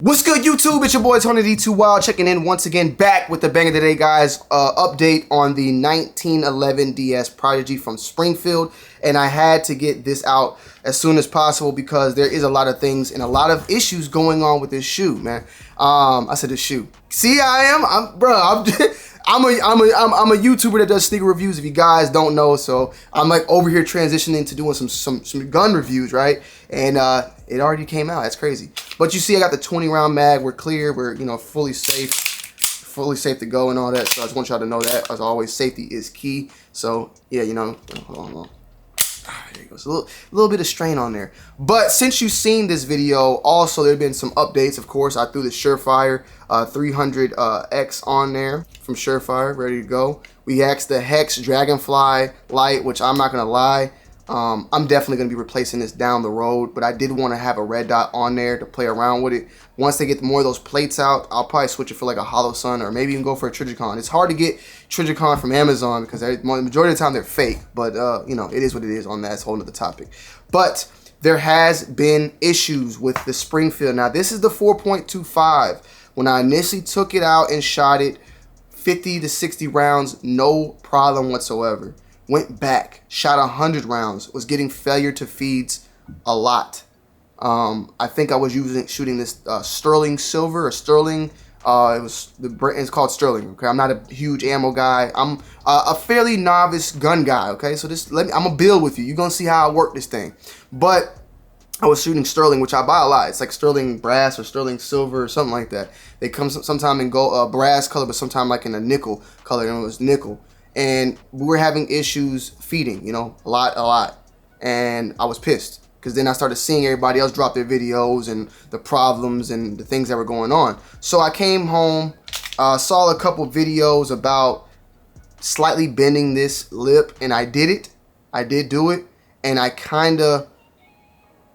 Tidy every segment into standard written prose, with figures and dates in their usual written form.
What's good, YouTube? It's your boy Tony D2 Wild checking in once again, back with the banger today, guys. Update on the 1911 DS Prodigy from Springfield, and I had to get this out as soon as possible because there is a lot of things and a lot of issues going on with this shoe, man. I said the shoe. See, I'm a YouTuber that does sneaker reviews, if you guys don't know. So I'm like over here transitioning to doing some gun reviews, right? And it already came out. That's crazy. But you see, I got the 20 round mag. We're clear. We're, you know, fully safe to go and all that. So I just want y'all to know that, as always, safety is key. So yeah, you know, hold on. There it goes. A little bit of strain on there. But since you've seen this video, also there have been some updates. Of course, I threw the Surefire 300X on there from Surefire, ready to go. We axed the Hex Dragonfly light, which I'm not gonna lie, I'm definitely gonna be replacing this down the road. But I did want to have a red dot on there to play around with it. Once they get more of those plates out, I'll probably switch it for like a Hollow Sun, or maybe even go for a Trigicon. It's hard to get Trigicon from Amazon because the majority of the time they're fake, but you know, it is what it is on that. It's a whole nother topic. But there has been issues with the Springfield. Now this is the 4.25. When I initially took it out and shot it 50 to 60 rounds, no problem whatsoever. Went back, shot 100 rounds, was getting failure to feeds a lot. I think I was shooting this Sterling Silver or Sterling. It's called Sterling. Okay, I'm not a huge ammo guy. I'm a fairly novice gun guy. Okay, so I'm gonna build with you. You're gonna see how I work this thing. But I was shooting Sterling, which I buy a lot. It's like Sterling Brass or Sterling Silver or something like that. They come sometime in gold, brass color, but sometime like in a nickel color. And it was nickel. And we were having issues feeding, you know, a lot. And I was pissed because then I started seeing everybody else drop their videos and the problems and the things that were going on. So I came home, saw a couple videos about slightly bending this lip, and I did it. I did do it, and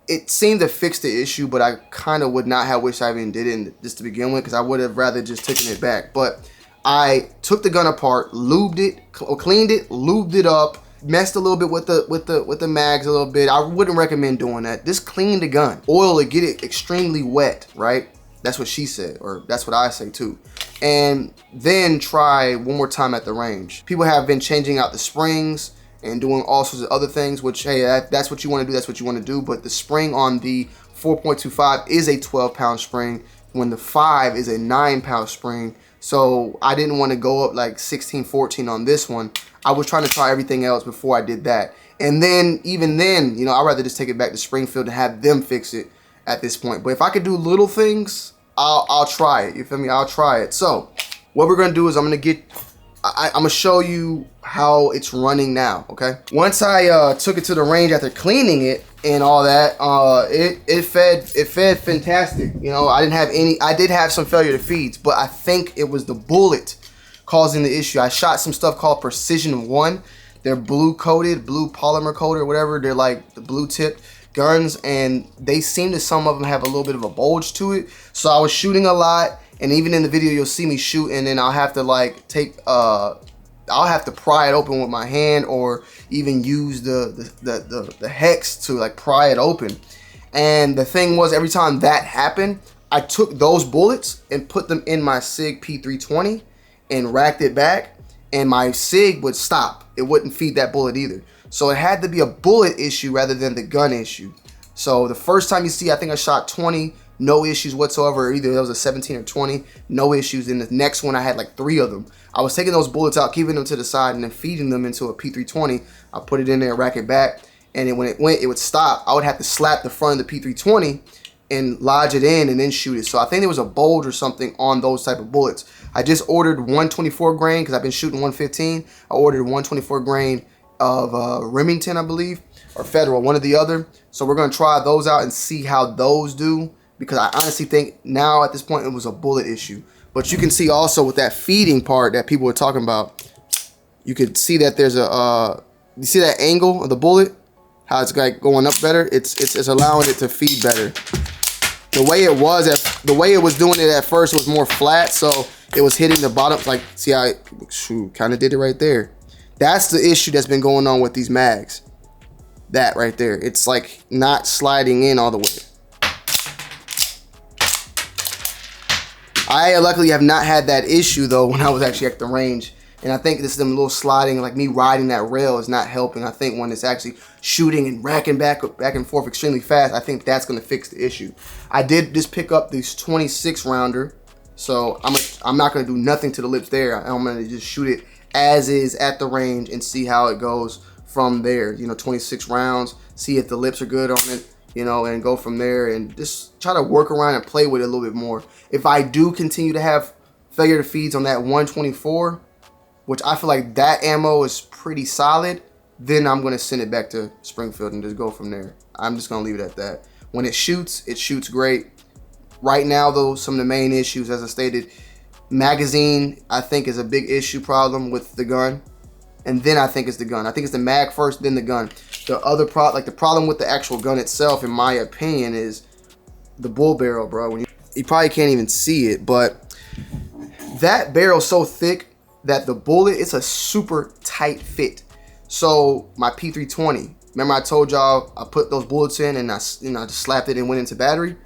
it seemed to fix the issue, but I kind of would not have wished I even did it just to begin with, because I would have rather just taken it back. But I took the gun apart, lubed it, cleaned it, lubed it up, messed a little bit with the mags a little bit. I wouldn't recommend doing that. Just clean the gun, oil it, get it extremely wet, right? That's what she said, or that's what I say too. And then try one more time at the range. People have been changing out the springs and doing all sorts of other things, which, hey, that's what you want to do, that's what you want to do. But the spring on the 4.25 is a 12-pound spring, when the 5 is a 9-pound spring. So I didn't want to go up like 16, 14 on this one. I was trying to try everything else before I did that. And then, even then, you know, I'd rather just take it back to Springfield and have them fix it at this point. But if I could do little things, I'll try it. You feel me? I'll try it. So what we're going to do is I'm going to show you how it's running now, okay? Once I took it to the range after cleaning it and all that, it fed fantastic. You know, I did have some failure to feeds, but I think it was the bullet causing the issue. I shot some stuff called Precision 1. They're blue polymer coated or whatever. They're like the blue tip guns, and they seem to, some of them have a little bit of a bulge to it. So I was shooting a lot. And even in the video, you'll see me shoot, and then I'll have to like I'll have to pry it open with my hand, or even use the hex to like pry it open. And the thing was, every time that happened, I took those bullets and put them in my SIG P320 and racked it back, and my SIG would stop. It wouldn't feed that bullet either. So it had to be a bullet issue rather than the gun issue. So the first time you see, I think I shot 20. No issues whatsoever. Either that was a 17 or 20, no issues. In the next one, I had like 3 of them. I was taking those bullets out, keeping them to the side, and then feeding them into a P320. I put it in there, rack it back, and then when it went, it would stop. I would have to slap the front of the P320 and lodge it in and then shoot it. So I think there was a bulge or something on those type of bullets. I just ordered 124 grain because I've been shooting 115. I ordered 124 grain of Remington, I believe, or Federal, one or the other. So we're gonna try those out and see how those do, because I honestly think now at this point it was a bullet issue. But you can see also with that feeding part that people were talking about, you could see that there's a you see that angle of the bullet, how it's like going up better. It's allowing it to feed better. The way it was doing it at first was more flat, so it was hitting the bottom. Like, see how it kind of did it right there. That's the issue that's been going on with these mags. That right there, it's like not sliding in all the way. I luckily have not had that issue though when I was actually at the range. And I think this is them little sliding, like me riding that rail is not helping. I think when it's actually shooting and racking back and forth extremely fast, I think that's gonna fix the issue. I did just pick up this 26 rounder. So I'm not gonna do nothing to the lips there. I'm gonna just shoot it as is at the range and see how it goes from there. You know, 26 rounds, see if the lips are good on it, you know, and go from there and just try to work around and play with it a little bit more. If I do continue to have failure to feeds on that 124, which I feel like that ammo is pretty solid, then I'm gonna send it back to Springfield and just go from there. I'm just gonna leave it at that. When it shoots great. Right now though, some of the main issues, as I stated, magazine I think is a big issue problem with the gun. And then I think it's the gun. I think it's the mag first, then the gun. The other the problem with the actual gun itself, in my opinion, is the bull barrel, bro. You probably can't even see it, but that barrel's so thick that the bullet, it's a super tight fit. So my P320, remember I told y'all I put those bullets in and I just slapped it and went into battery?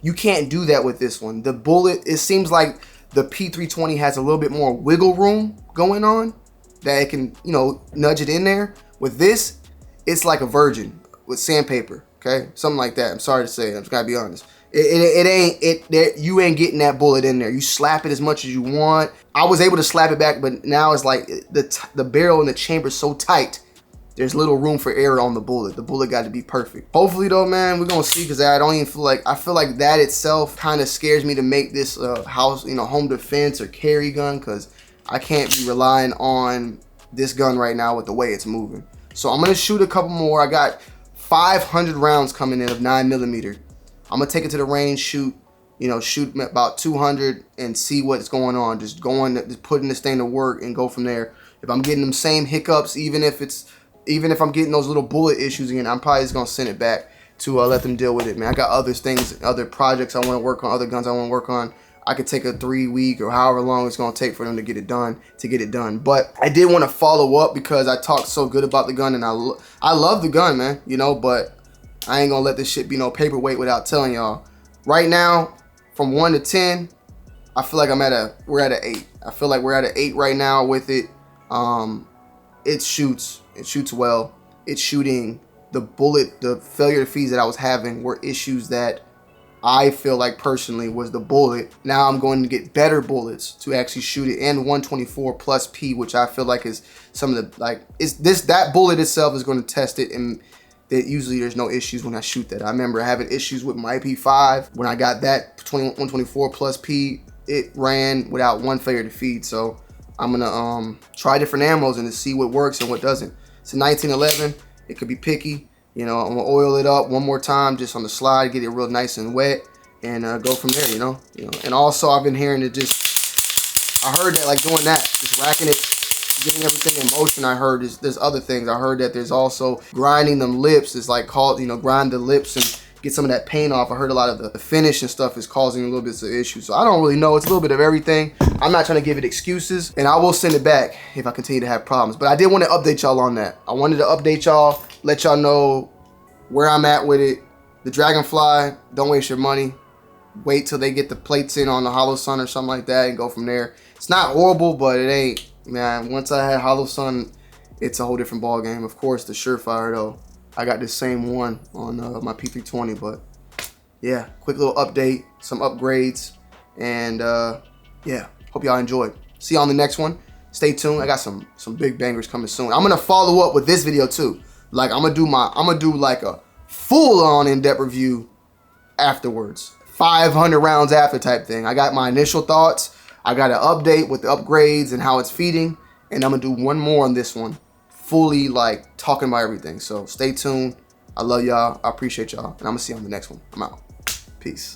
You can't do that with this one. The bullet, it seems like the P320 has a little bit more wiggle room going on that it can, you know, nudge it in there. With this, it's like a virgin with sandpaper, okay? Something like that. I'm sorry to say, I'm just gotta be honest. You ain't getting that bullet in there. You slap it as much as you want. I was able to slap it back, but now it's like the barrel and the chamber is so tight. There's little room for error on the bullet. The bullet got to be perfect. Hopefully though, man, we're gonna see, because I don't even feel like, I feel like that itself kind of scares me to make this house, you know, home defense or carry gun, because I can't be relying on this gun right now with the way it's moving. So I'm gonna shoot a couple more. I got 500 rounds coming in of 9mm. I'm gonna take it to the range, shoot about 200 and see what's going on. Just putting this thing to work and go from there. If I'm getting them same hiccups, even if I'm getting those little bullet issues again, I'm probably just gonna send it back to let them deal with it, man. I got other things, other projects I want to work on, other guns I want to work on. I could take a 3-week or however long it's gonna take for them to get it done. But I did want to follow up because I talked so good about the gun, and I love the gun, man. You know, but I ain't gonna let this shit be no paperweight without telling y'all. Right now, from 1 to 10, I feel like we're at an 8. I feel like we're at an 8 right now with it. It shoots well. It's shooting. The failure to feeds that I was having were issues that I feel like personally was the bullet. Now I'm going to get better bullets to actually shoot it, and 124 plus P, which I feel like is some of the, like, that bullet itself is going to test it, and that usually there's no issues when I shoot that. I remember having issues with my P5 when I got that 124 plus P. It ran without one failure to feed. So I'm gonna try different ammos and to see what works and what doesn't. It's a 1911. It could be picky. You know, I'm gonna oil it up one more time just on the slide, get it real nice and wet, and go from there. You know. And also I've been hearing it I heard that, like, doing that, just racking it, getting everything in motion. I heard there's other things. I heard that there's also grinding them lips. It's like grind the lips and get some of that paint off. I heard a lot of the finish and stuff is causing a little bit of issues. So I don't really know. It's a little bit of everything. I'm not trying to give it excuses, and I will send it back if I continue to have problems. But I did want to update y'all on that. I wanted to update y'all, let y'all know where I'm at with it. The Dragonfly, don't waste your money. Wait till they get the plates in on the Hollow Sun or something like that and go from there. It's not horrible, but it ain't, man. Once I had Hollow Sun, it's a whole different ball game. Of course, the Surefire though, I got the same one on my P320. But yeah, quick little update, some upgrades, and yeah, hope y'all enjoyed. See you on the next one. Stay tuned. I got some big bangers coming soon. I'm gonna follow up with this video too. Like, I'm gonna do like a full-on in-depth review afterwards, 500 rounds after type thing. I got my initial thoughts. I got an update with the upgrades and how it's feeding, and I'm gonna do one more on this one, fully like talking about everything. So stay tuned. I love y'all. I appreciate y'all, and I'm gonna see you on the next one. I'm out. Peace.